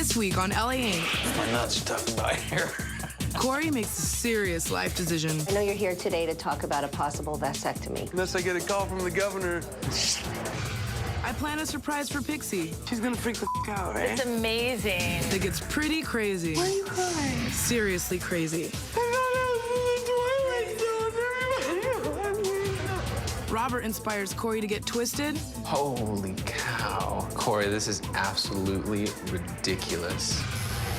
This week on la.ink. My nuts stuck by here. Corey makes a serious life decision. I know you're here today to talk about a possible vasectomy. Unless I get a call from the governor. I plan a surprise for Pixie. She's gonna freak the out, right? It's amazing. That gets pretty crazy. Why are you crying? Seriously crazy. Robert inspires Corey to get twisted. Holy cow. Corey, this is absolutely ridiculous.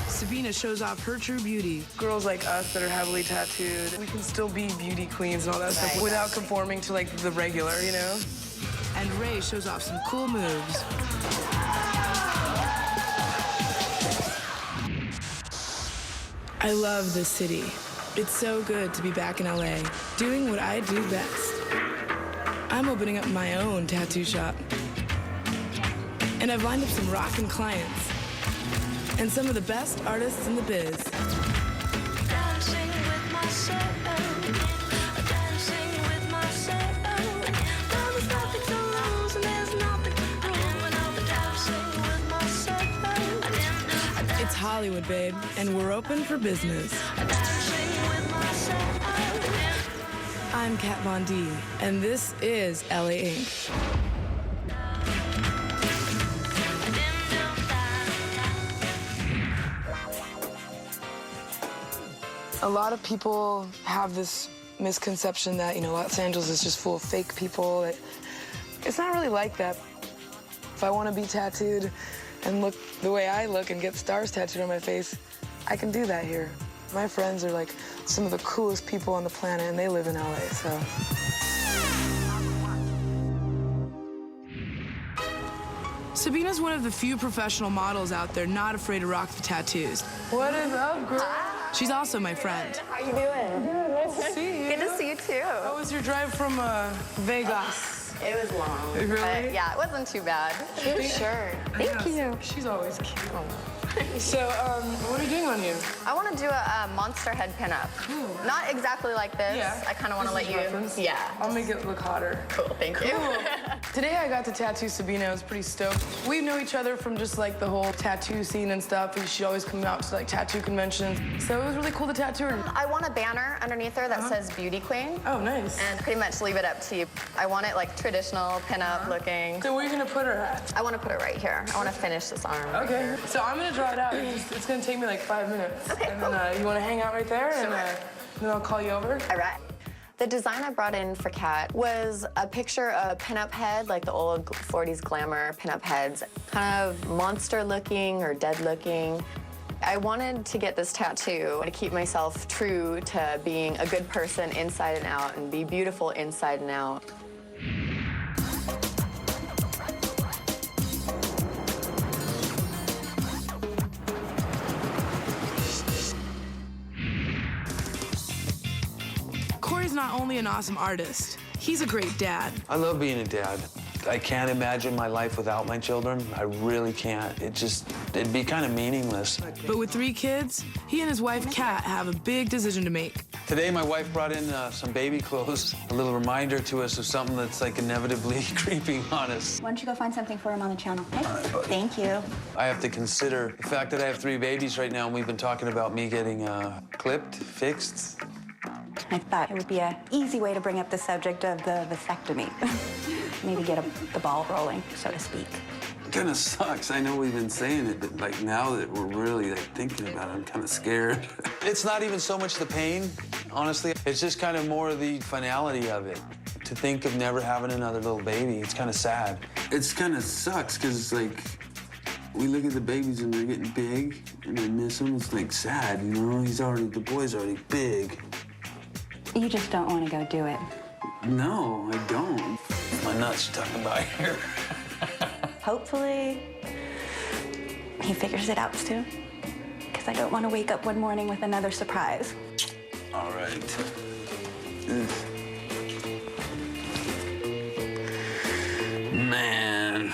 Sabina shows off her true beauty. Girls like us that are heavily tattooed, we can still be beauty queens and all that stuff without conforming to like the regular, you know? And Ray shows off some cool moves. I love this city. It's so good to be back in LA, doing what I do best. I'm opening up my own tattoo shop. And I've lined up some rockin' clients and some of the best artists in the biz. Dancing with myself, dancing with myself. There's nothing to lose and there's nothing to prove. And I'll be dancing with myself. It's Hollywood, babe, and we're open for business. Dancing with myself. I'm Kat Von D, and this is la.ink. A lot of people have this misconception that, you know, Los Angeles is just full of fake people. It's not really like that. If I want to be tattooed and look the way I look and get stars tattooed on my face, I can do that here. My friends are like some of the coolest people on the planet, and they live in LA, so. Sabina's one of the few professional models out there not afraid to rock the tattoos. What is up, girl? She's also my friend. How you doing? Nice to see you. Good to see you too. How was your drive from Vegas? It was long. Really? But yeah, it wasn't too bad. Sure. Thank you. She's always cute. So, what are you doing on you? I want to do a monster head pinup. Not exactly like this. Yeah. I kind of want to let you. Reference? Yeah. I'll make it look hotter. Cool. Thank you. Today I got to tattoo Sabina. I was pretty stoked. We know each other from just like the whole tattoo scene and stuff. And she always come out to like tattoo conventions. So it was really cool to tattoo her. I want a banner underneath her that says Beauty Queen. Oh, nice. And pretty much leave it up to you. I want it like traditional pinup looking. So where are you gonna put her at? I want to put it right here. I want to finish this arm. Okay. So I'm gonna draw it out. It's gonna take me like 5 minutes. Okay, and cool. then you wanna hang out right there? Sure. And then I'll call you over? All right. The design I brought in for Kat was a picture of a pinup head, like the old 40s glamour pinup heads, kind of monster looking or dead looking. I wanted to get this tattoo to keep myself true to being a good person inside and out and be beautiful inside and out. Corey's not only an awesome artist, he's a great dad. I love being a dad. I can't imagine my life without my children. I really can't. It'd be kind of meaningless. But with 3 kids, he and his wife, Kat, have a big decision to make. Today, my wife brought in some baby clothes, a little reminder to us of something that's like inevitably creeping on us. Why don't you go find something for him on the channel, okay? Thank you. I have to consider the fact that I have 3 babies right now, and we've been talking about me getting clipped, fixed. I thought it would be an easy way to bring up the subject of the vasectomy. Maybe get the ball rolling, so to speak. It kind of sucks. I know we've been saying it, but like now that we're really like thinking about it, I'm kind of scared. It's not even so much the pain, honestly. It's just kind of more the finality of it. To think of never having another little baby, it's kind of sad. It's kind of sucks because like we look at the babies and they're getting big, and I miss them. It's like sad, you know. The boy's already big. You just don't want to go do it. No, I don't. My nuts stuck by here. Hopefully, he figures it out soon. Because I don't want to wake up one morning with another surprise. All right. Man.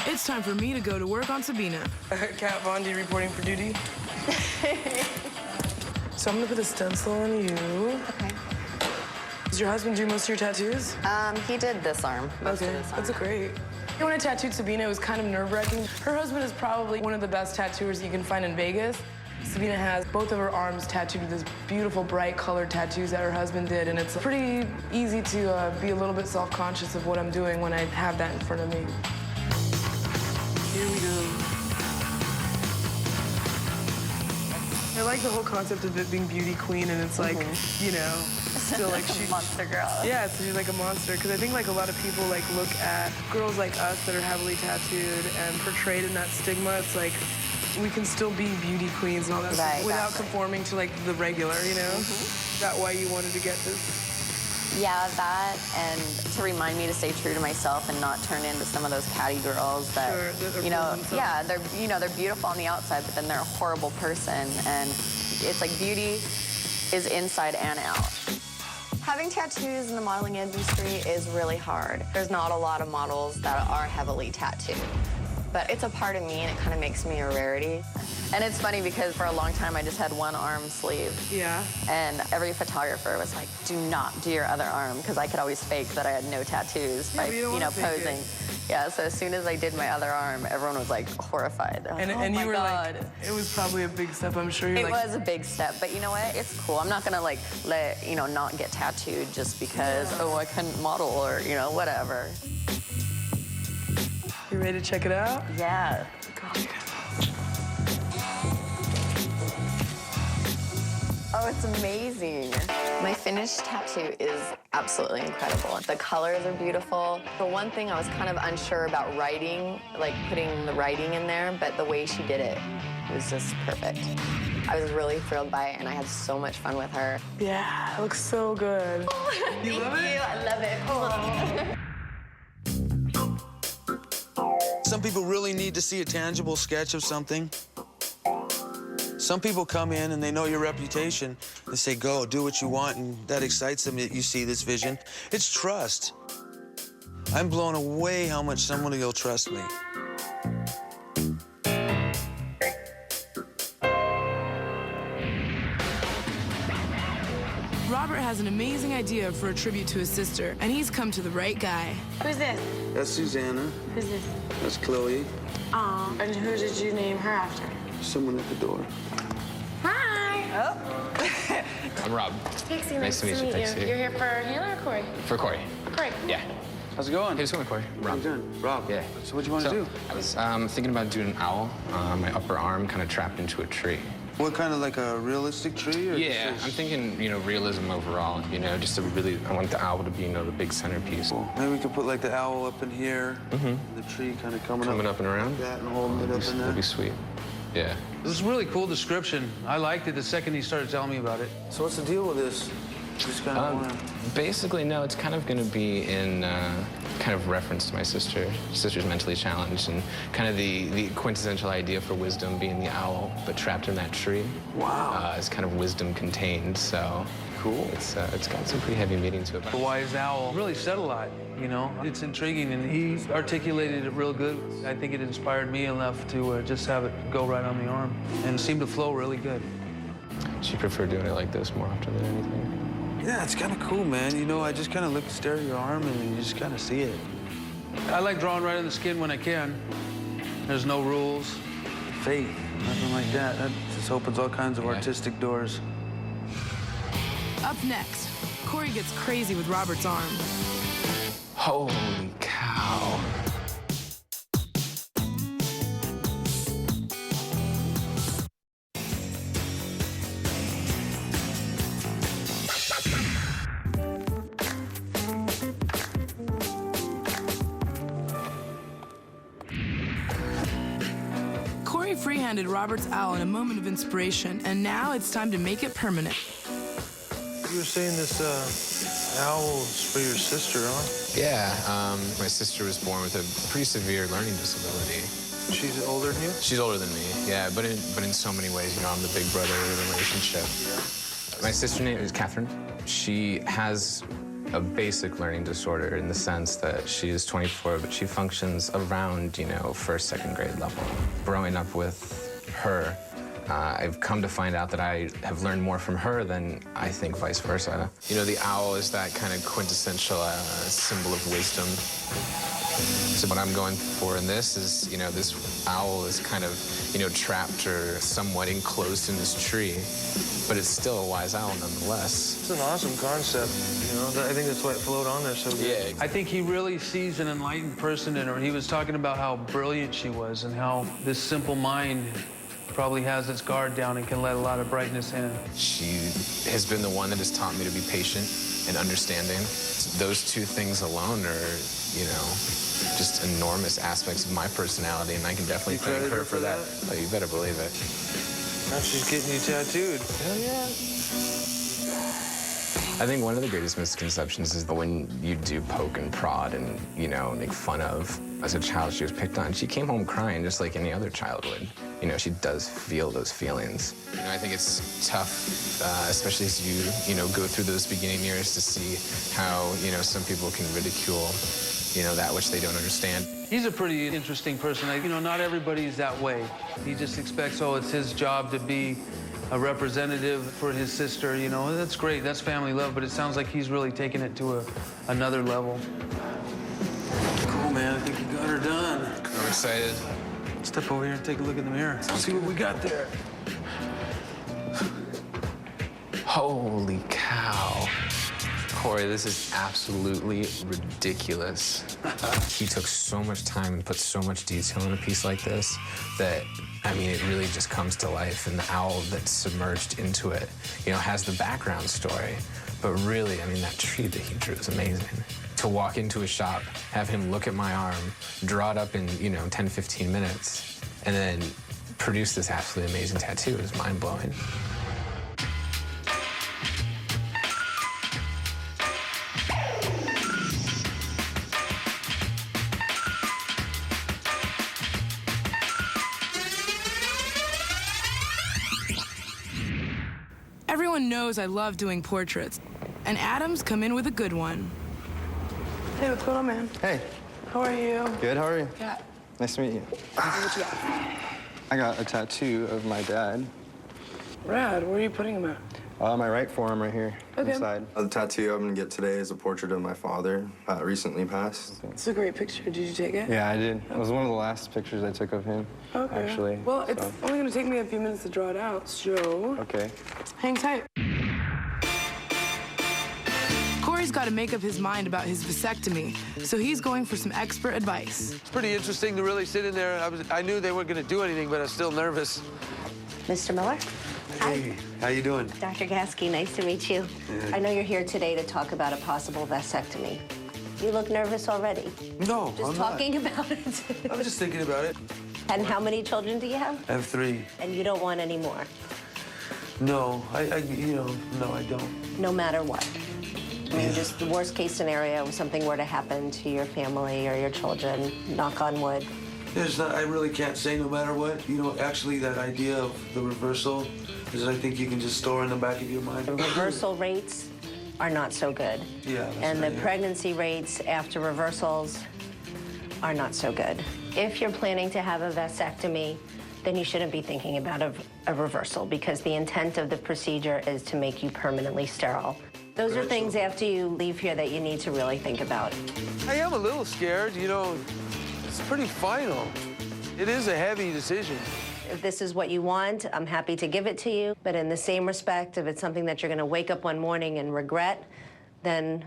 It's time for me to go to work on Sabina. Kat Von D reporting for duty. So I'm gonna put a stencil on you. Okay. Does your husband do most of your tattoos? He did this arm. Most of this arm. That's great. When I tattooed Sabina, it was kind of nerve-wracking. Her husband is probably one of the best tattooers you can find in Vegas. Sabina has both of her arms tattooed with this beautiful, bright colored tattoos that her husband did, and it's pretty easy to be a little bit self-conscious of what I'm doing when I have that in front of me. Here we go. I like the whole concept of it being beauty queen, and it's like, you know, still like she's monster girl. Yeah, so she's like a monster. Because I think like a lot of people like look at girls like us that are heavily tattooed and portrayed in that stigma. It's like we can still be beauty queens and all that stuff without conforming to like the regular, you know? Is that why you wanted to get this? Yeah, that, and to remind me to stay true to myself and not turn into some of those catty girls that, you know, yeah, they're beautiful on the outside, but then they're a horrible person. And it's like beauty is inside and out. Having tattoos in the modeling industry is really hard. There's not a lot of models that are heavily tattooed, but it's a part of me and it kind of makes me a rarity. And it's funny because for a long time I just had one arm sleeve. Yeah. And every photographer was like, do not do your other arm, because I could always fake that I had no tattoos by, you know, posing. Yeah, so as soon as I did my other arm, everyone was like horrified. And, oh and my you were God. like, it was probably a big step, I'm sure. It was a big step, but you know what? It's cool. I'm not gonna like let, you know, not get tattooed just because, oh, I couldn't model or, you know, whatever. You ready to check it out? Yeah. Oh, it's amazing. My finished tattoo is absolutely incredible. The colors are beautiful. The one thing I was kind of unsure about writing, like putting the writing in there, but the way she did it was just perfect. I was really thrilled by it, and I had so much fun with her. Yeah, it looks so good. You love it? I love it. Some people really need to see a tangible sketch of something. Some people come in and they know your reputation. They say, go, do what you want, and that excites them that you see this vision. It's trust. I'm blown away how much somebody will trust me. Robert has an amazing idea for a tribute to his sister, and he's come to the right guy. Who's this? That's Susanna. Who's this? That's Chloe. Aw. And who did you name her after? Someone at the door. Hi. Oh. I'm Rob. Pixie, Nice to meet you, Pixie. You're here for Hannah or Corey? For Corey. Corey. Yeah. How's it going? Hey, what's going on, Corey? How you doing? Rob. Yeah. So what do you want to do? I was thinking about doing an owl. My upper arm kind of trapped into a tree. What kind of, like a realistic tree? Or Yeah, I'm thinking, you know, realism overall, you know, just to really, I want the owl to be, you know, the big centerpiece. Cool. Maybe we could put like the owl up in here, the tree kind of coming up and around? like that, and holding it up in there. That'd be sweet. Yeah. This is a really cool description. I liked it the second he started telling me about it. So what's the deal with this? Just kind of Basically, no, it's kind of going to be in kind of reference to my sister. Sister's mentally challenged, and kind of the quintessential idea for wisdom being the owl, but trapped in that tree. Wow. It's kind of wisdom contained, so cool. It's got some pretty heavy meaning to it. The wise owl really said a lot, you know? It's intriguing, and he articulated it real good. I think it inspired me enough to just have it go right on the arm, and it seemed to flow really good. She preferred doing it like this more often than anything. Yeah, it's kind of cool, man. You know, I just kind of stare at your arm, and you just kind of see it. I like drawing right on the skin when I can. There's no rules, faith, nothing like that. That just opens all kinds of artistic doors. Up next, Corey gets crazy with Robert's arm. Holy cow. Corey freehanded Robert's owl in a moment of inspiration, and now it's time to make it permanent. You were saying this owl is for your sister, huh? Yeah, my sister was born with a pretty severe learning disability. She's older than you? She's older than me, yeah, but in so many ways, you know, I'm the big brother of the relationship. Yeah. My sister's name is Catherine. She has a basic learning disorder in the sense that she is 24, but she functions around, you know, first, second grade level. Growing up with her, I've come to find out that I have learned more from her than I think vice versa. You know, the owl is that kind of quintessential symbol of wisdom. So what I'm going for in this is, you know, this owl is kind of, you know, trapped or somewhat enclosed in this tree, but it's still a wise owl nonetheless. It's an awesome concept, you know. I think that's why it flowed on there so good. Yeah. I think he really sees an enlightened person in her. He was talking about how brilliant she was and how this simple mind probably has its guard down and can let a lot of brightness in. She has been the one that has taught me to be patient and understanding. Those two things alone are, you know, just enormous aspects of my personality, and I can definitely thank her for that. Oh, you better believe it. Now she's getting you tattooed. Hell yeah. I think one of the greatest misconceptions is when you do poke and prod and, you know, make fun of. As a child, she was picked on. She came home crying just like any other child would. You know, she does feel those feelings. You know, I think it's tough, especially as you know, go through those beginning years to see how, you know, some people can ridicule, you know, that which they don't understand. He's a pretty interesting person. You know, not everybody's that way. He just expects, oh, it's his job to be a representative for his sister, you know. That's great, that's family love, but it sounds like he's really taking it to another level. Cool, man, I think you got her done. I'm excited. Step over here and take a look in the mirror. See what we got there. Holy cow. Corey, this is absolutely ridiculous. He took so much time and put so much detail in a piece like this that, I mean, it really just comes to life. And the owl that's submerged into it, you know, has the background story. But really, I mean, that tree that he drew is amazing. To walk into a shop, have him look at my arm, draw it up in, you know, 10, 15 minutes, and then produce this absolutely amazing tattoo is mind-blowing. Everyone knows I love doing portraits, and Adam's come in with a good one. Hey, what's going on, man? Hey. How are you? Good, how are you? Yeah. Nice to meet you. What you got? I got a tattoo of my dad. Rad, where are you putting him at? My right forearm right here, Okay. inside. The tattoo I'm gonna get today is a portrait of my father, recently passed. It's a great picture. Did you take it? Yeah, I did. It was one of the last pictures I took of him, Okay. actually. Well, it's so. only going to take me a few minutes to draw it out, so Okay. hang tight. Corey's got to make up his mind about his vasectomy, so he's going for some expert advice. It's pretty interesting to really sit in there. I knew they weren't going to do anything, but I was still nervous. Mr. Miller? Hey, how you doing? Dr. Gasky, nice to meet you. I know you're here today to talk about a possible vasectomy. You look nervous already. No, Just I'm talking about it. not. I was just thinking about it. And how many children do you have? I have 3. And you don't want any more, No, no, I don't. no matter what. I mean, just the worst case scenario, if something were to happen to your family or your children, knock on wood. I really can't say no matter what. You know, actually, that idea of the reversal is, I think you can just store in the back of your mind. The reversal rates are not so good. Yeah, that's And the right, yeah. pregnancy rates after reversals are not so good. If you're planning to have a vasectomy, then you shouldn't be thinking about a reversal, because the intent of the procedure is to make you permanently sterile. Those are things after you leave here that you need to really think about. I am a little scared, you know. It's pretty final. It is a heavy decision. If this is what you want, I'm happy to give it to you. But in the same respect, if it's something that you're going to wake up one morning and regret, then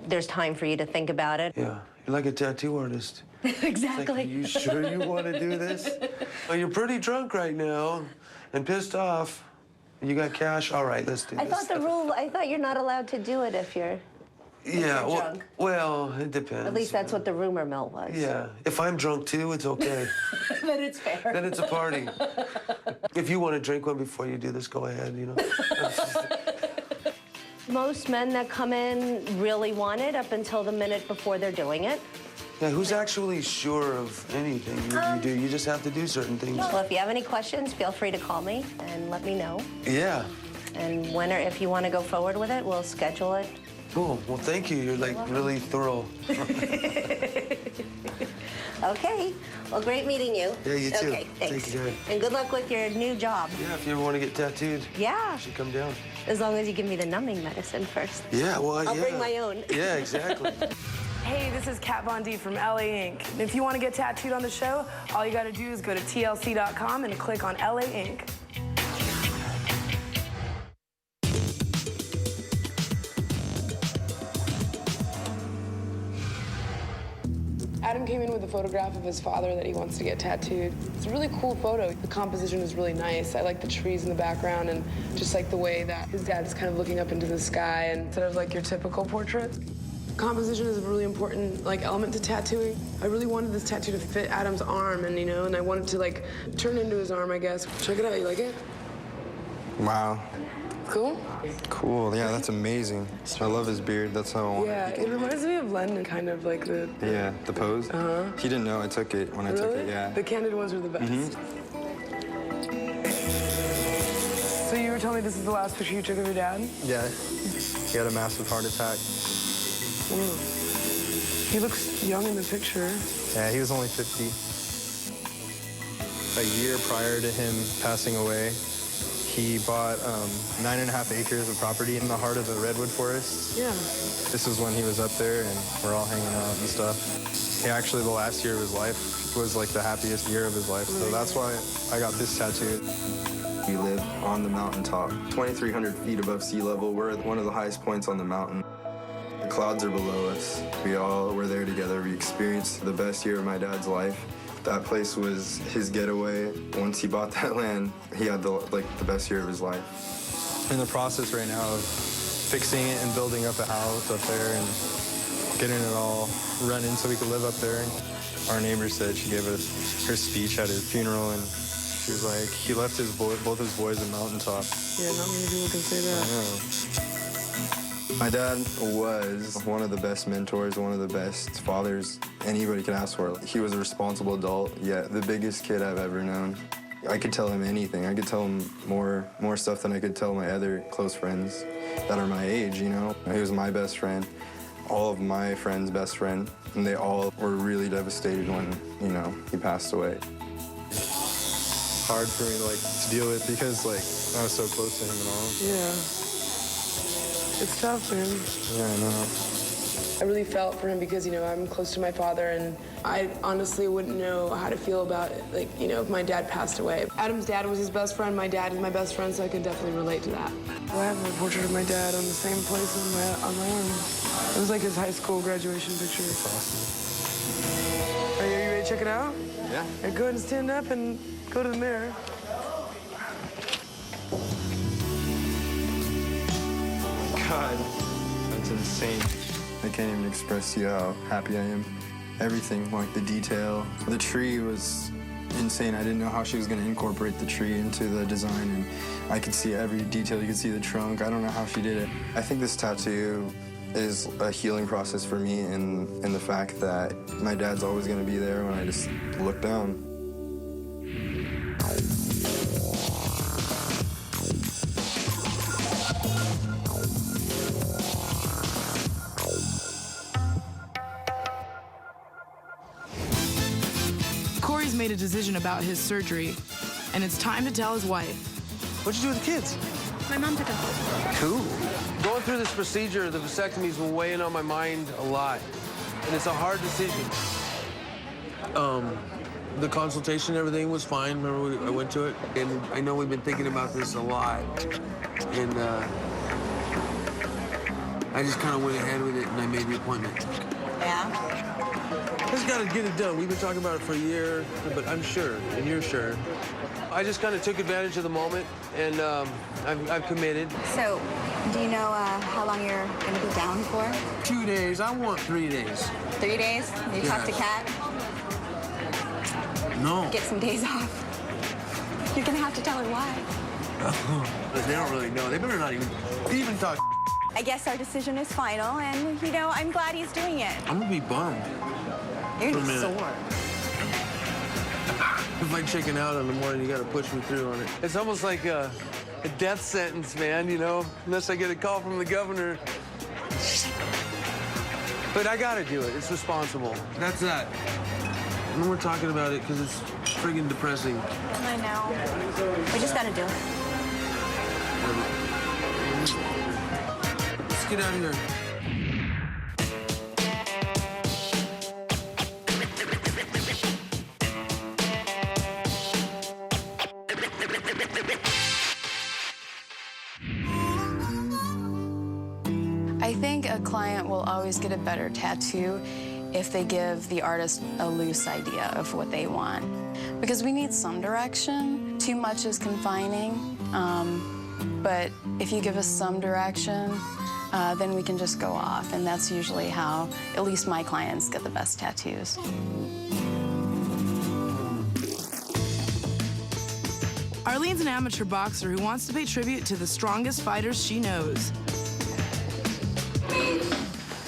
there's time for you to think about it. Yeah, you're like a tattoo artist. Exactly. Like, are you sure you want to do this? Well, you're pretty drunk right now and pissed off. You got cash? All right, let's do this. I thought you're not allowed to do it if you're Yeah, you're drunk. well, it depends. At least that's what the rumor mill was. Yeah, if I'm drunk too, it's okay. Then it's fair. Then it's a party. If you want to drink one before you do this, go ahead, you know. Most men that come in really want it up until the minute before they're doing it. Yeah, who's actually sure of anything you do? You just have to do certain things. Well, if you have any questions, feel free to call me and let me know. Yeah. And when or if you want to go forward with it, we'll schedule it. Cool. Well, thank you. You're like really thorough. Okay. Well, great meeting you. Yeah, you too. Okay, thanks. Thank you, Jared. And good luck with your new job. Yeah, if you ever want to get tattooed, Yeah. you should come down. As long as you give me the numbing medicine first. Yeah, well, I'll bring my own. Yeah, exactly. Hey, this is Kat Von D from la.ink. If you want to get tattooed on the show, all you got to do is go to tlc.com and click on la.ink. Adam came in with a photograph of his father that he wants to get tattooed. It's a really cool photo. The composition is really nice. I like the trees in the background and just like the way that his dad is kind of looking up into the sky and instead of like your typical portrait. Composition is a really important element to tattooing. I really wanted this tattoo to fit Adam's arm and I wanted to turn into his arm, I guess. Check it out, you like it? Wow. Cool? Cool, yeah, that's amazing. I love his beard, that's how I want Yeah, it reminds me of Lennon, kind of like the... Yeah, the pose? Uh-huh. He didn't know I took it when I took it, yeah. The candid ones are the best. So you were telling me this is the last picture you took of your dad? Yeah, he had a massive heart attack. He looks young in the picture. Yeah, he was only 50. A year prior to him passing away, he bought 9.5 acres of property in the heart of the redwood forest. Yeah. This is when he was up there and we're all hanging out and stuff. Yeah, actually the last year of his life was the happiest year of his life. So that's why I got this tattoo. We live on the mountaintop, 2,300 feet above sea level. We're at one of the highest points on the mountain. The clouds are below us. We all were there together. We experienced the best year of my dad's life. That place was his getaway. Once he bought that land, he had the best year of his life. In the process right now of fixing it and building up a house up there and getting it all running so we could live up there. Our neighbor said she gave us her speech at his funeral and she was like, he left both his boys at Mountaintop. Yeah, not many people can say that. I know. My dad was one of the best mentors, one of the best fathers anybody could ask for. He was a responsible adult, yet the biggest kid I've ever known. I could tell him anything. I could tell him more stuff than I could tell my other close friends that are my age, He was my best friend, all of my friends' best friend, and they all were really devastated when, he passed away. Hard for me to deal with because I was so close to him and all. Yeah. It's tough, man. Yeah, I know. I really felt for him because, I'm close to my father, and I honestly wouldn't know how to feel about it, if my dad passed away. Adam's dad was his best friend. My dad is my best friend, so I can definitely relate to that. I have a portrait of my dad on the same place on my arm. It was like his high school graduation picture. It's awesome. Are you ready to check it out? Yeah. Go ahead and stand up and go to the mirror. God, that's insane. I can't even express to you how happy I am. Everything, the detail. The tree was insane. I didn't know how she was going to incorporate the tree into the design, and I could see every detail. You could see the trunk. I don't know how she did it. I think this tattoo is a healing process for me in the fact that my dad's always going to be there when I just look down. Corey's made a decision about his surgery, and it's time to tell his wife. What'd you do with the kids? My mom took them. Cool. Going through this procedure, the vasectomy's been weighing on my mind a lot, and it's a hard decision. The consultation, everything was fine. Remember, I went to it, and I know we've been thinking about this a lot, and I just kind of went ahead with it, and I made the appointment. Yeah? I just got to get it done. We've been talking about it for a year, but I'm sure, and you're sure. I just kind of took advantage of the moment, and I've committed. So, do you know how long you're going to be down for? 2 days. I want 3 days. 3 days? You talk to Kat? No. Get some days off. You're going to have to tell her why. They don't really know. They better not even talk. I guess our decision is final, and, I'm glad he's doing it. I'm gonna be bummed. You're For a going to be minute. sore. If I chicken out in the morning, you got to push me through on it. It's almost like a death sentence, man, unless I get a call from the governor. But I got to do it. It's responsible. That's that. No more talking about it because it's friggin' depressing. I know. We just gotta do it. Let's get out of here. I think a client will always get a better tattoo if they give the artist a loose idea of what they want. Because we need some direction. Too much is confining. But if you give us some direction, then we can just go off. And that's usually how, at least my clients, get the best tattoos. Arlene's an amateur boxer who wants to pay tribute to the strongest fighters she knows.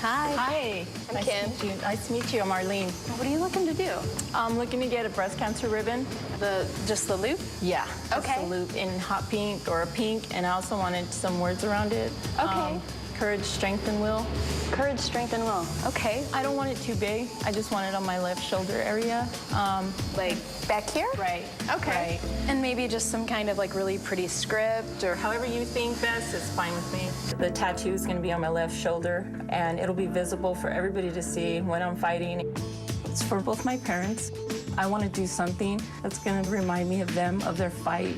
Hi. Hi. I'm Kim. Nice to meet you. I'm Arlene. What are you looking to do? I'm looking to get a breast cancer ribbon. Just the loop? Yeah. Okay. Just the loop in hot pink or a pink, and I also wanted some words around it. Okay. Courage, strength, and will. Courage, strength, and will. Okay. I don't want it too big. I just want it on my left shoulder area. Like back here? Right. Okay. Right. And maybe just some kind of like really pretty script or However you think best is fine with me. The tattoo is going to be on my left shoulder, and it'll be visible for everybody to see when I'm fighting. It's for both my parents. I want to do something that's going to remind me of them, of their fight,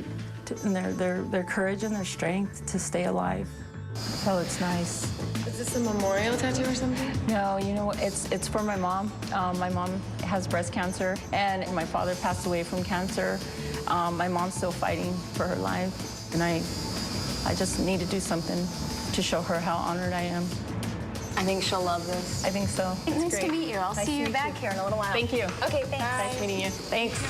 and their courage and their strength to stay alive. So it's nice. Is this a memorial tattoo or something? No, you know, it's for my mom. My mom has breast cancer, and my father passed away from cancer. My mom's still fighting for her life, and I just need to do something to show her how honored I am. I think she'll love this. I think so. Nice to meet you. I'll see you back here in a little while. Thank you. Okay, thanks. Nice meeting you. Thanks.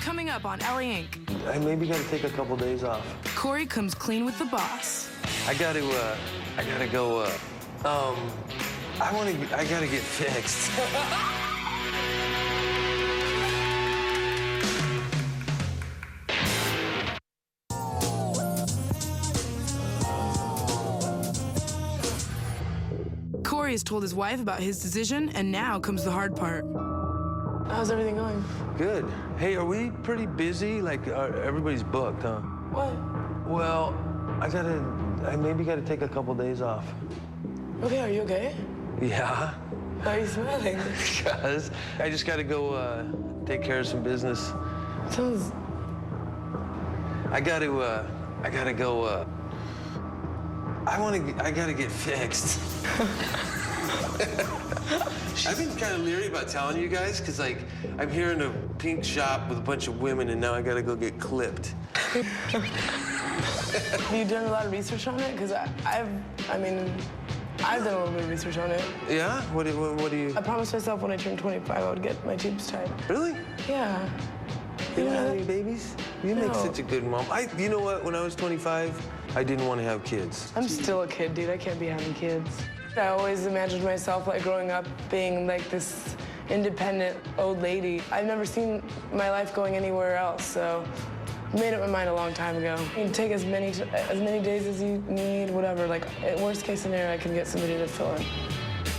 Coming up on la.ink. I maybe gotta take a couple days off. Corey comes clean with the boss. I gotta go, I gotta get fixed. Corey has told his wife about his decision, and now comes the hard part. How's everything going? Good. Hey, are we pretty busy? Like, everybody's booked, huh? What? Well, I maybe gotta take a couple days off. Okay, are you okay? Yeah. Why are you smiling? Because I just gotta go take care of some business. Sounds... I gotta go, I gotta get fixed. I've been kind of leery about telling you guys, because, like, I'm here in a pink shop with a bunch of women, and now I gotta go get clipped. Have you done a lot of research on it? Because I've done a little bit of research on it. Yeah? What do you... I promised myself when I turned 25, I would get my tubes tied. Really? Yeah. You don't have any babies? You make such a good mom. You know what? When I was 25, I didn't want to have kids. I'm still a kid, dude. I can't be having kids. I always imagined myself, like, growing up being, like, this independent old lady. I've never seen my life going anywhere else, so I made up my mind a long time ago. You can take as many days as you need, whatever. Like, worst case scenario, I can get somebody to fill in.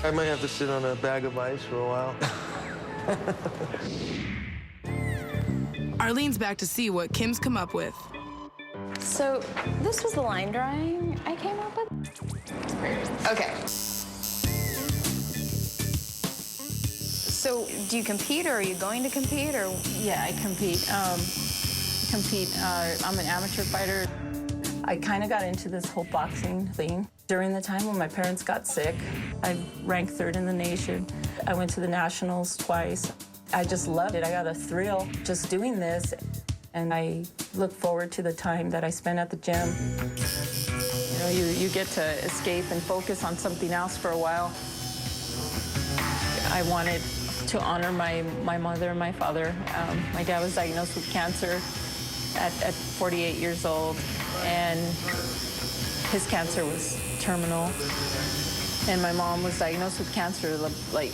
I might have to sit on a bag of ice for a while. Arlene's back to see what Kim's come up with. So this was the line drawing I came up with. Okay. So do you compete, or are you going to compete, or? Yeah, I compete. I'm an amateur fighter. I kind of got into this whole boxing thing during the time when my parents got sick. I ranked 3rd in the nation. I went to the nationals twice. I just loved it. I got a thrill just doing this, and I look forward to the time that I spend at the gym. You know, you get to escape and focus on something else for a while. I wanted to honor my mother and my father. My dad was diagnosed with cancer at 48 years old, and his cancer was terminal. And my mom was diagnosed with cancer, like,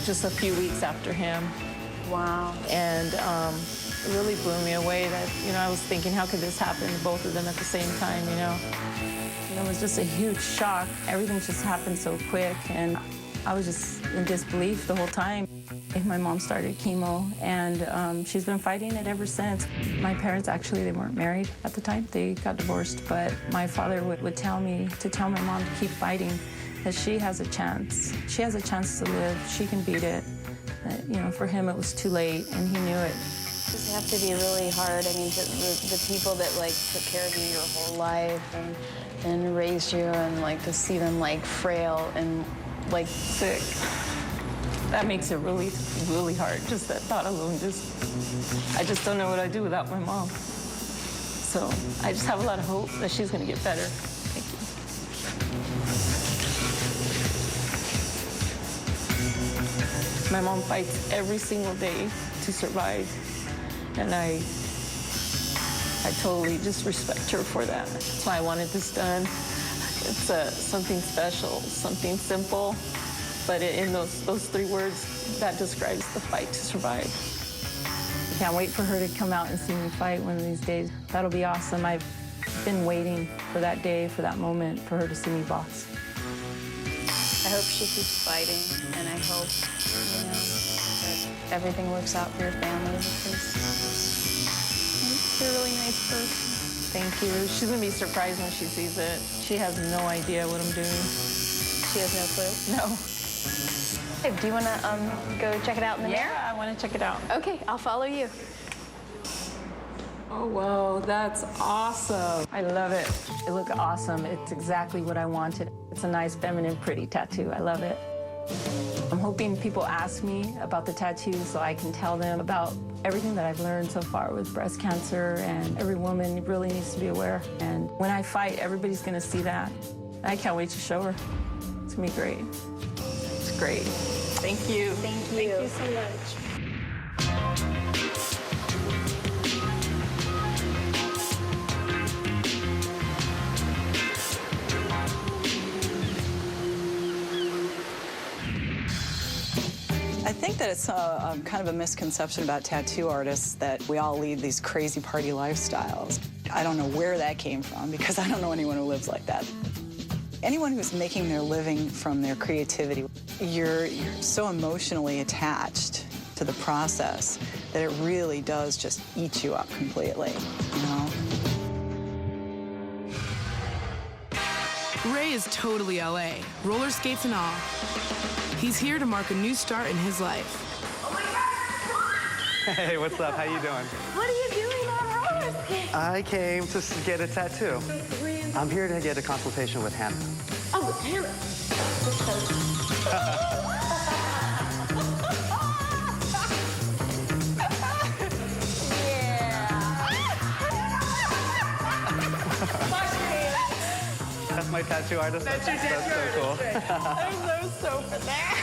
just a few weeks after him. Wow. And it really blew me away that, you know, I was thinking, how could this happen to both of them at the same time, you know? It was just a huge shock. Everything just happened so quick, and I was just in disbelief the whole time. My mom started chemo, and she's been fighting it ever since. My parents, actually, they weren't married at the time. They got divorced, but my father would tell me to tell my mom to keep fighting, that she has a chance. She has a chance to live. She can beat it. You know, for him, it was too late, and he knew it. It have to be really hard. I mean, the people that, like, took care of you your whole life and raised you, and, like, to see them, like, frail and, like, sick. That makes it really, really hard. Just that thought alone, I just don't know what I'd do without my mom. So I just have a lot of hope that she's gonna get better. Thank you. My mom fights every single day to survive, and I totally just respect her for that. That's why I wanted this done. It's something special, something simple, but in those 3 words, that describes the fight to survive. I can't wait for her to come out and see me fight one of these days. That'll be awesome. I've been waiting for that day, for that moment, for her to see me box. I hope she keeps fighting, and I hope, you know, that everything works out for your family, because you're a really nice person. Thank you. She's gonna be surprised when she sees it. She has no idea what I'm doing. She has no clue? No. Hey, do you wanna go check it out in the mirror? Yeah, I wanna check it out. Okay, I'll follow you. Oh, whoa, that's awesome. I love it. It looks awesome. It's exactly what I wanted. It's a nice, feminine, pretty tattoo. I love it. I'm hoping people ask me about the tattoo so I can tell them about everything that I've learned so far with breast cancer, and every woman really needs to be aware. And when I fight, everybody's gonna see that. I can't wait to show her. It's gonna be great. It's great. Thank you. Thank you. Thank you so much. I think that it's kind of a misconception about tattoo artists that we all lead these crazy party lifestyles. I don't know where that came from, because I don't know anyone who lives like that. Anyone who's making their living from their creativity, you're so emotionally attached to the process that it really does just eat you up completely, you know? Ray is totally LA, roller skates and all. He's here to mark a new start in his life. Hey, what's up? How you doing? What are you doing on roller skates? I came to get a tattoo. I'm here to get a consultation with Hannah. Oh, with Hannah. That's my tattoo artist. That's your tattoo so cool. There's no soap in there.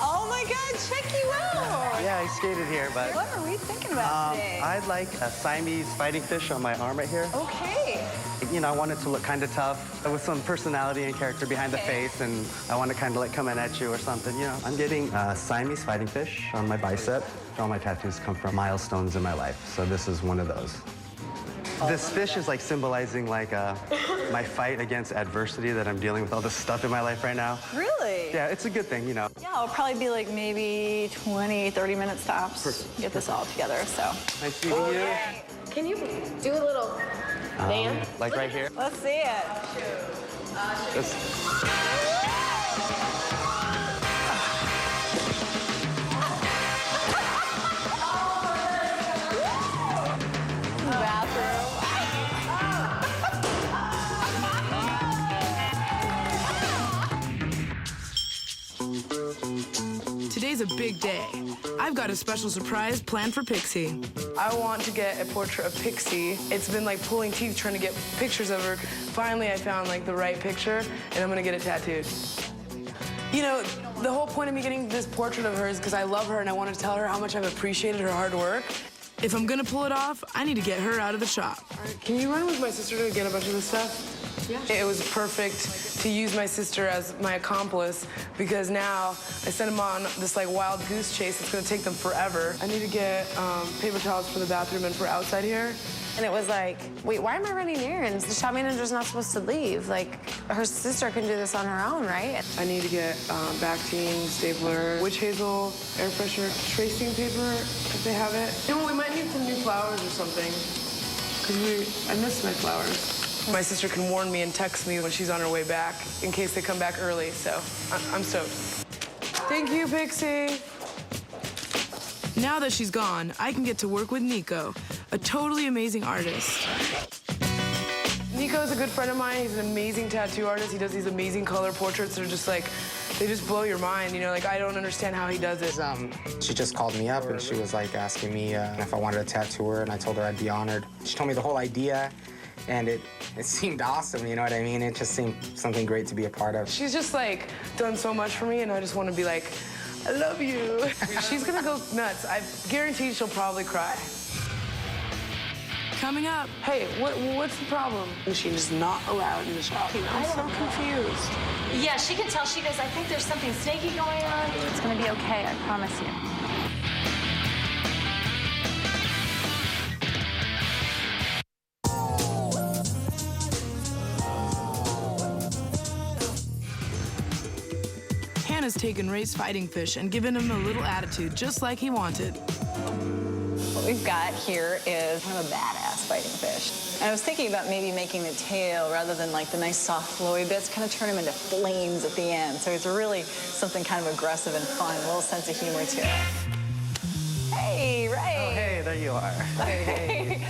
Oh my God, check you out. Yeah, I skated here, but... What are we thinking about today? I'd like a Siamese fighting fish on my arm right here. Okay. You know, I want it to look kind of tough, with some personality and character behind the face, and I want to kind of like come in at you or something, you know. I'm getting a Siamese fighting fish on my bicep. All my tattoos come from milestones in my life, so this is one of those. This fish is like symbolizing like my fight against adversity that I'm dealing with, all this stuff in my life right now. Really? Yeah, it's a good thing, you know. Yeah, it'll probably be like maybe 20, 30-minute stops. Perfect. Get this all together, so. Nice meeting you. Can you do a little dance? Like right here? Let's see it. Today's a big day. I've got a special surprise planned for Pixie. I want to get a portrait of Pixie. It's been like pulling teeth trying to get pictures of her. Finally, I found like the right picture, and I'm gonna get it tattooed. You know, the whole point of me getting this portrait of her is because I love her and I want to tell her how much I've appreciated her hard work. If I'm gonna pull it off, I need to get her out of the shop. Can you run with my sister to get a bunch of this stuff? Yeah. It was perfect to use my sister as my accomplice, because now I sent them on this like wild goose chase. It's gonna take them forever. I need to get paper towels for the bathroom and for outside here. And it was like, wait, why am I running errands? The shop manager's not supposed to leave. Like, her sister can do this on her own, right? I need to get Bactine, stapler, witch hazel, air freshener, tracing paper, if they have it. You know, we might need some new flowers or something, because I miss my flowers. My sister can warn me and text me when she's on her way back in case they come back early, so I'm stoked. Thank you, Pixie. Now that she's gone, I can get to work with Nico, a totally amazing artist. Nico's a good friend of mine. He's an amazing tattoo artist. He does these amazing color portraits that are just like, they just blow your mind, you know? Like, I don't understand how he does it. She just called me up and she was like asking me if I wanted a tattoo her, and I told her I'd be honored. She told me the whole idea, and it seemed awesome, you know what I mean? It just seemed something great to be a part of. She's just like done so much for me, and I just want to be like, I love you. She's gonna go nuts. I guarantee she'll probably cry. Coming up. Hey, what's the problem? She's not allowed in the shop. I'm so confused. Yeah, she can tell. She goes, I think there's something snaky going on. It's gonna be okay, I promise you. Hannah's taken Ray's fighting fish and given him a little attitude, just like he wanted. What we've got here is kind of a badass fighting fish. And I was thinking about maybe making the tail, rather than like the nice soft flowy bits, kind of turn them into flames at the end. So it's really something kind of aggressive and fun, a little sense of humor to it. Hey, Ray. Oh, hey, there you are. Hey.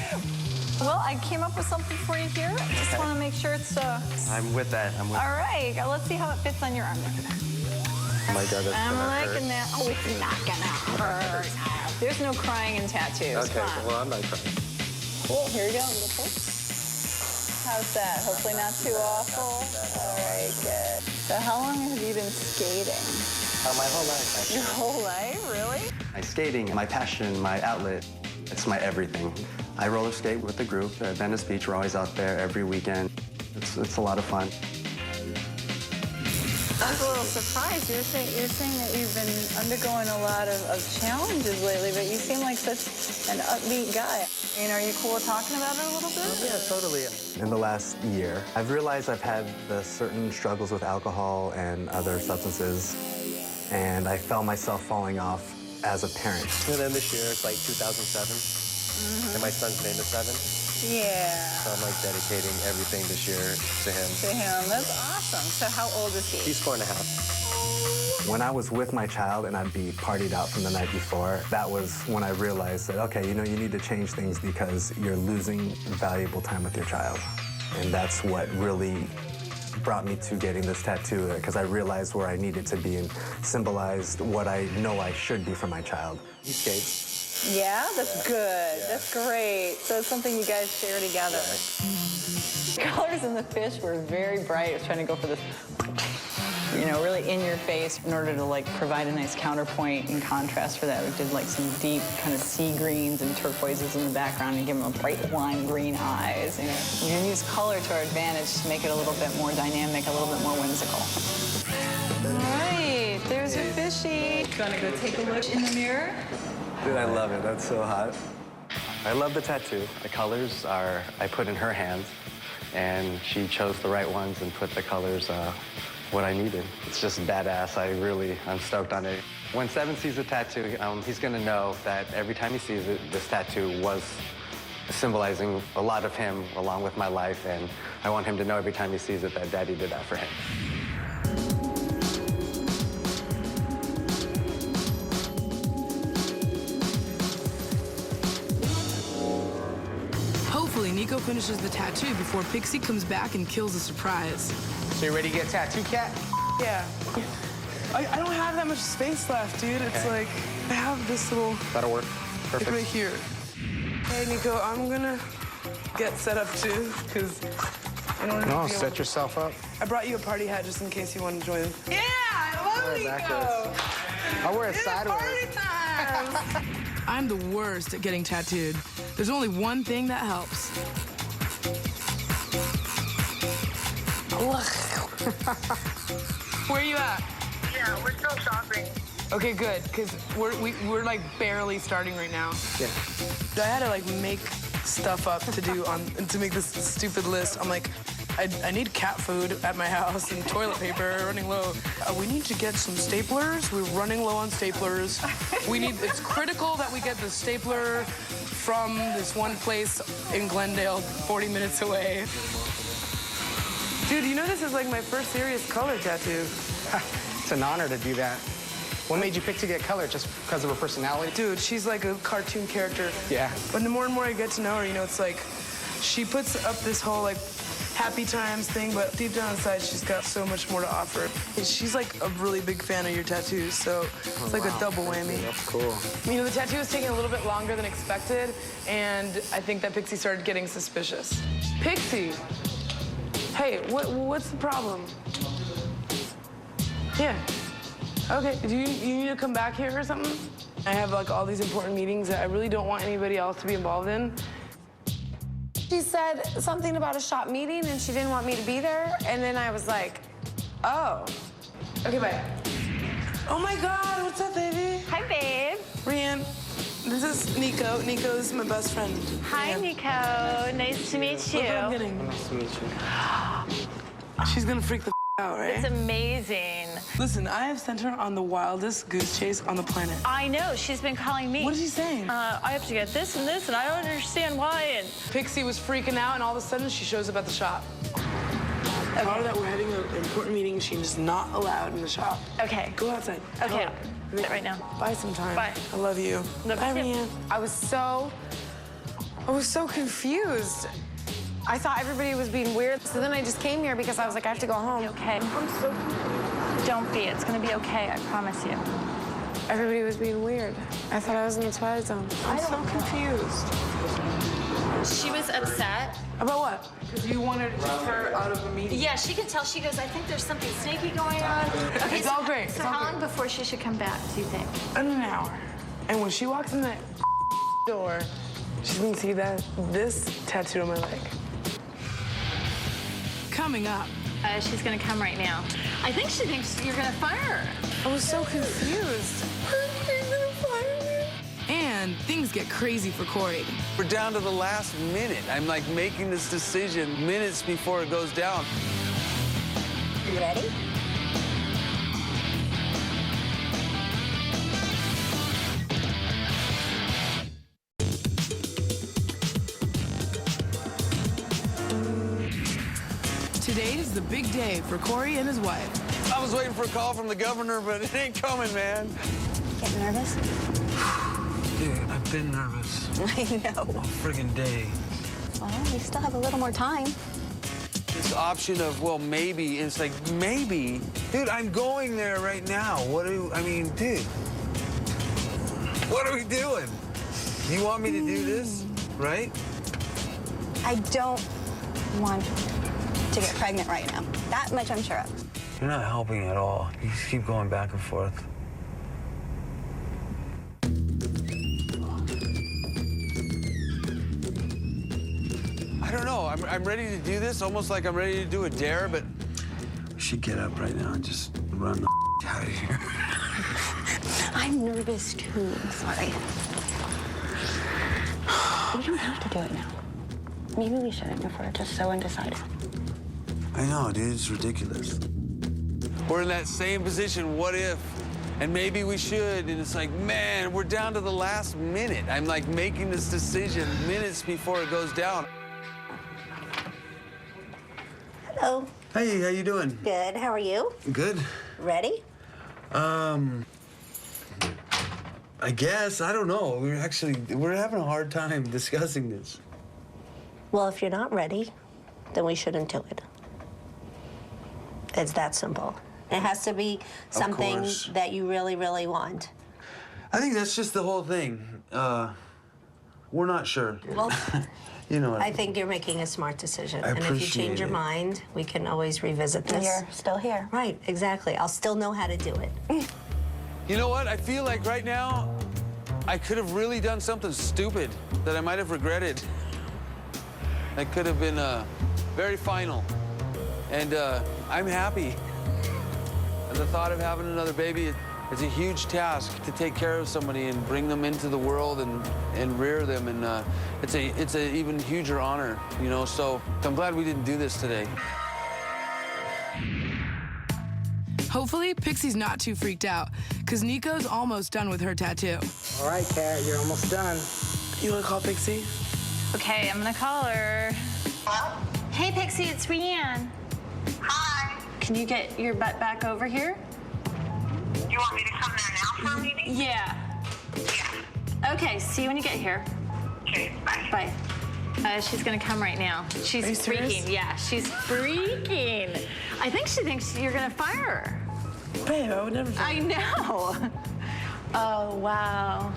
Well, I came up with something for you here. I just want to make sure it's... I'm with that. I'm with All right, let's see how it fits on your arm. Oh my God, that's I'm gonna liking hurt. that. Oh, it's not gonna hurt. There's no crying in tattoos. Okay, Come on. well, I'm not crying. Cool, here we go. Little pull. How's that? Hopefully not too awful. All right, good. So how long have you been skating? My whole life, actually. Your whole life, really? My skating, my passion, my outlet, it's my everything. I roller skate with the group at Venice Beach. We're always out there every weekend. It's a lot of fun. I was a little surprised. You're saying that you've been undergoing a lot of challenges lately, but you seem like such an upbeat guy. I mean, are you cool with talking about it a little bit? Yeah, totally. In the last year, I've realized I've had certain struggles with alcohol and other substances, and I felt myself falling off as a parent. And then this year, it's like 2007, and my son's name is 7. Yeah. So I'm like dedicating everything this year to him. To him. That's awesome. So how old is he? He's 4.5. When I was with my child and I'd be partied out from the night before, that was when I realized that, okay, you know, you need to change things because you're losing valuable time with your child. And that's what really brought me to getting this tattoo, because I realized where I needed to be and symbolized what I know I should be for my child. He skates. Yeah, that's good. Yeah. That's great. So it's something you guys share together. Right. Colors in the fish were very bright. I was trying to go for this, you know, really in your face in order to like provide a nice counterpoint and contrast for that. We did like some deep kind of sea greens and turquoises in the background and give them a bright lime green eyes. You know, we can use color to our advantage to make it a little bit more dynamic, a little bit more whimsical. All right, there's your fishy. Gonna go take a look in the mirror? Dude, I love it. That's so hot. I love the tattoo. The colors I put in her hands, and she chose the right ones and put the colors what I needed. It's just badass. I'm stoked on it. When 7 sees the tattoo, he's gonna know that every time he sees it, this tattoo was symbolizing a lot of him along with my life, and I want him to know every time he sees it that Daddy did that for him. Hopefully, Nico finishes the tattoo before Pixie comes back and kills the surprise. So you ready to get tattooed, Cat? Yeah. I don't have that much space left, dude. Okay. It's like, I have this little... That'll work. Perfect. Right here. Hey, Nico, I'm gonna get set up too, because I don't No, set yourself up. I brought you a party hat just in case you want to join. Yeah, I love Nico. I'll wear it sideways. Party time. I'm the worst at getting tattooed. There's only one thing that helps. Where are you at? Yeah, we're still shopping. Okay, good, because we're like barely starting right now. Yeah. I had to like make stuff up to do to make this stupid list. I'm like, I need cat food at my house and toilet paper, running low. We need to get some staplers. We're running low on staplers. It's critical that we get the stapler from this one place in Glendale, 40 minutes away. Dude, you know this is like my first serious color tattoo. It's an honor to do that. What made you pick to get color? Just because of her personality? Dude, she's like a cartoon character. Yeah. But the more and more I get to know her, you know, it's like she puts up this whole like happy times thing, but deep down inside, she's got so much more to offer. She's like a really big fan of your tattoos, so it's like a double whammy. That's cool. You know, the tattoo was taking a little bit longer than expected, and I think that Pixie started getting suspicious. Pixie, hey, what's the problem? Yeah. Okay, do you need to come back here or something? I have like all these important meetings that I really don't want anybody else to be involved in. She said something about a shop meeting and she didn't want me to be there. And then I was like, oh. Okay, bye. Oh my God, what's up, baby? Hi, babe. Rianne, this is Nico. Nico is my best friend. Hi, Rianne. Nico. Nice to meet you. Look what I'm getting. Nice to meet you. She's gonna freak the out, right? It's amazing. Listen, I have sent her on the wildest goose chase on the planet. I know. She's been calling me. What is she saying? I have to get this and this, and I don't understand why. And Pixie was freaking out, and all of a sudden, she shows up at the shop. Tell her that we're having an important meeting. She's not allowed in the shop. Okay. Go outside. Okay. Right now. Buy some time. Bye. I love you. Love Bye, you. Rianne. I was so confused. I thought everybody was being weird, so then I just came here because I was like, I have to go home. Okay. I'm so... Don't be. It's going to be okay. I promise you. Everybody was being weird. I thought I was in the Twilight Zone. I'm so confused. She was upset. About what? Because you wanted her out of a meeting. Yeah, she could tell. She goes, I think there's something sneaky going on. Okay, It's all great. So how long before she should come back, do you think? In an hour. And when she walks in that door, she's gonna see this tattoo on my leg. Coming up. She's gonna come right now. I think she thinks you're gonna fire her. I was so confused. And things get crazy for Corey. We're down to the last minute. I'm like making this decision minutes before it goes down. You ready? Today is the big day for Corey and his wife. I was waiting for a call from the governor, but it ain't coming, man. Getting nervous? Dude, I've been nervous. I know. All friggin' day. Well, we still have a little more time. This option of, well, maybe, it's like, maybe. Dude, I'm going there right now. Dude. What are we doing? You want me to do this, right? I don't want to get pregnant right now. That much I'm sure of. You're not helping at all. You just keep going back and forth. I don't know. I'm ready to do this, almost like I'm ready to do a dare, but we should get up right now and just run the out of here. I'm nervous too. I'm sorry. We don't have to do it now. Maybe we shouldn't if we're just so undecided. I know, dude. It's ridiculous. We're in that same position. What if? And maybe we should. And it's like, man, we're down to the last minute. I'm like making this decision minutes before it goes down. Hello. Hey, how you doing? Good. How are you? Good. Ready? I guess. I don't know. We're having a hard time discussing this. Well, if you're not ready, then we shouldn't do it. It's that simple. It has to be something that you really, really want. I think that's just the whole thing. We're not sure. Well, you know what I think you're making a smart decision. I And if you appreciate change your it. mind, we can always revisit this. You're still here. Right, exactly. I'll still know how to do it. You know what? I feel like right now, I could have really done something stupid that I might have regretted. That could have been very final. And I'm happy. And the thought of having another baby, It's a huge task to take care of somebody and bring them into the world and rear them, and it's an even huger honor, you know, so I'm glad we didn't do this today. Hopefully, Pixie's not too freaked out, because Nico's almost done with her tattoo. All right, Kat, you're almost done. You want to call Pixie? Okay, I'm gonna call her. Hello? Hey, Pixie, it's Rianne. Hi. Can you get your butt back over here? You want me to come there now for a meeting? Yeah. Okay, see you when you get here. Okay, bye. Bye. She's gonna come right now. She's freaking. Yeah, she's freaking. I think she thinks you're gonna fire her. Babe, I would never. I know. Oh, wow.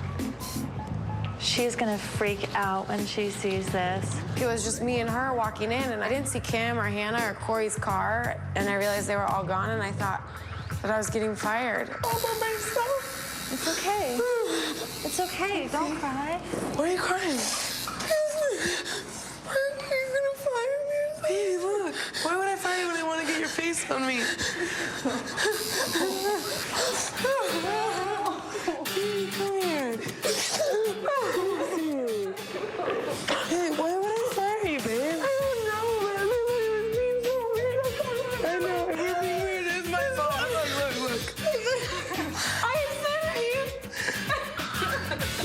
She's gonna freak out when she sees this. It was just me and her walking in, and I didn't see Kim or Hannah or Corey's car, and I realized they were all gone, and I thought that I was getting fired. All by myself. It's okay. It's okay. Don't cry. Why are you crying? Why are you gonna fire me? Baby, look. Why would I fire you when I want to get your face on me? Come here. Hey, why would I fire you, babe? I don't know, man. It was being so weird. I know, it was being weird. It's my fault. Look. I'm sorry.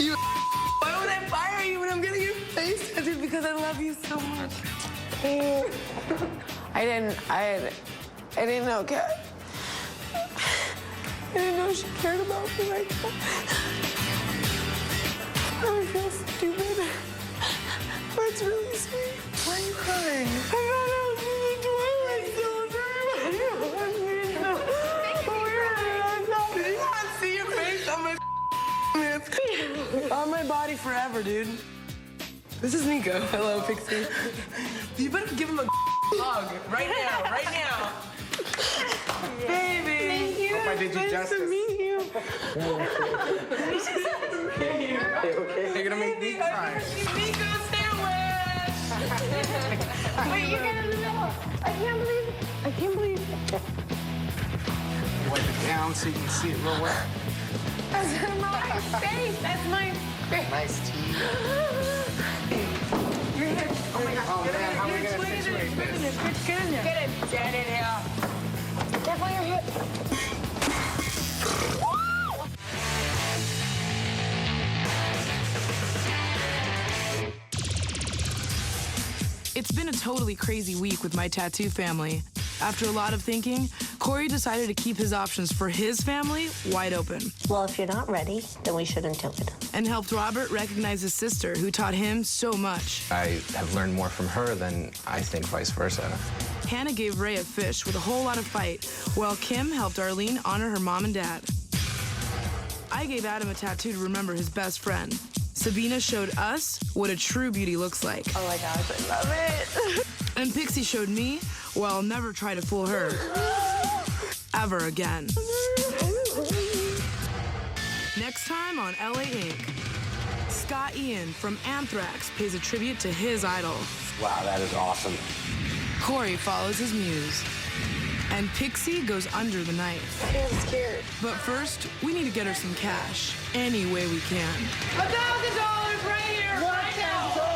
You. Why would I fire you when I'm getting your face tattooed? Because I love you so much. I didn't know Kat. I didn't know she cared about me like that. I feel stupid. But it's really sweet. Why are you crying? I thought I was really doing Did you not see your face on my on my body forever, dude? This is Nico. Hello, Pixie. You better give him a hug right now, right now. Baby. Thank you. Hope I did you nice justice. to meet you. Okay. You're gonna make me cry. Nico sandwich. Wait, you get in the middle. I can't believe it. Wipe it down so you can see it real well. That's my face. That's my face. Nice tea. Your hair. Oh my God. Oh man, how are we gonna situate this? Get it dead in here. Careful your hip. It's been a totally crazy week with my tattoo family. After a lot of thinking, Corey decided to keep his options for his family wide open. Well, if you're not ready, then we shouldn't do it. And helped Robert recognize his sister, who taught him so much. I have learned more from her than I think vice versa. Hannah gave Ray a fish with a whole lot of fight, while Kim helped Arlene honor her mom and dad. I gave Adam a tattoo to remember his best friend. Sabina showed us what a true beauty looks like. Oh my gosh, I love it. And Pixie showed me, well, I'll never try to fool her. Ever again. Next time on LA Ink. Scott Ian from Anthrax pays a tribute to his idol. Wow, that is awesome. Corey follows his muse. And Pixie goes under the knife. I'm scared. But first, we need to get her some cash. Any way we can. $1,000 right here, right now.